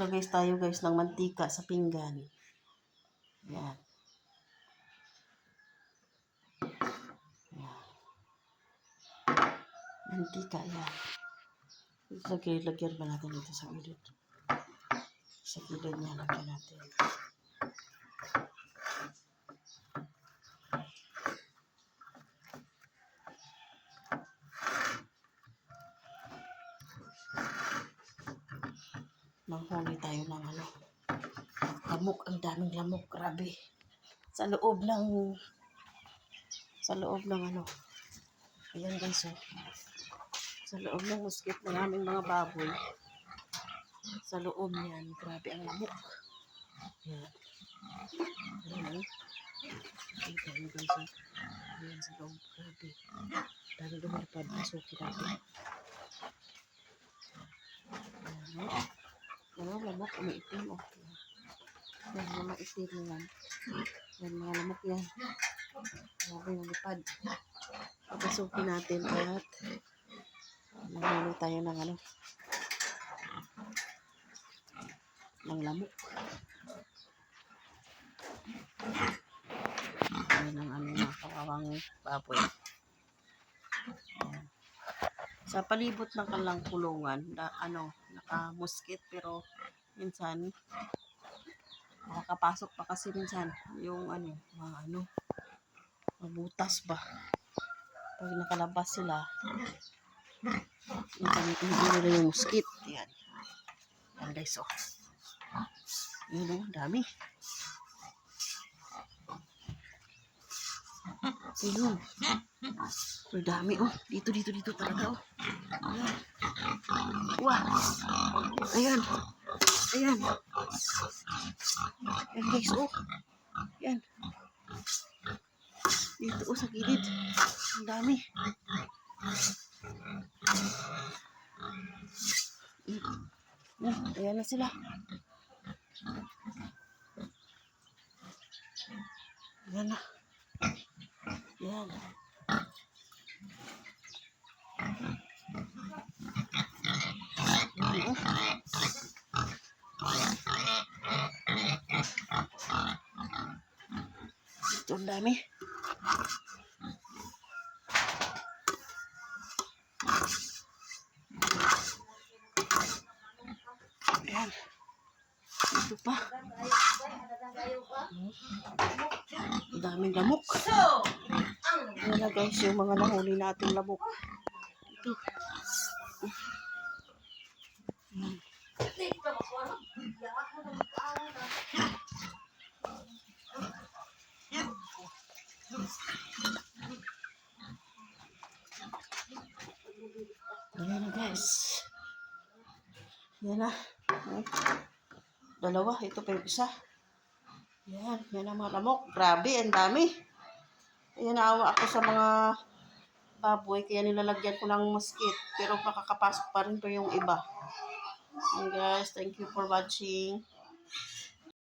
Maglagay tayo guys ng mantika sa pinggan. Yan. Yan. Mantika yan. Lagyan ba natin dito sa gilid? Sa gilid niya lagyan natin. Manghuli tayo ng lamok. Ang daming lamok, grabe. Sa loob ng ayan guys, oh. Sa loob ng musket ng aming mga baboy. Sa loob niyan, grabe ang lamok. Ayan. Ayan, oh. Kita nyo guys, oh. Ayan sa loob, grabe. Dahil lumipad, masuki natin. Ayan, oh. Ayan, lamok, umiitim, oh. Yan, mga itim yan. Yan, mga lamok yan. Grabe, lumipad. Papasukin natin at nahuli tayo ng ng lamok. Ayan ang aming mga kawawang baboy. Ayan. Sa palibot ng kanilang kulungan, naka-musket, pero minsan nakakapasok pa kasi minsan yung mabutas ba. Pag nakalabas sila, hindi nila yung musket. Yan. Yan guys, oh. Yun, oh, dami. Yun. Ang dami, oh. Dito talaga, oh. Ayan. Wah. Ayan. Ayan. Ayan guys, oh. Ayan. Dito, oh, sa gilid. Ang dami. Ayan na sila. Ayan na. Ayan. Ito ang dami. Ayan. Ito pa. Ang daming lamok. Ayan na guys, yung mga nahuli nating lamok. Ito. Ayan na guys. Yan na. Dalawa. Ito pa yung isa. Yan. Yan ang mga lamok. Grabe. Ang dami. Ayan, naawa ako sa mga baboy. Kaya nilalagyan ko ng musket. Pero makakapasok pa rin po yung iba. And guys, thank you for watching.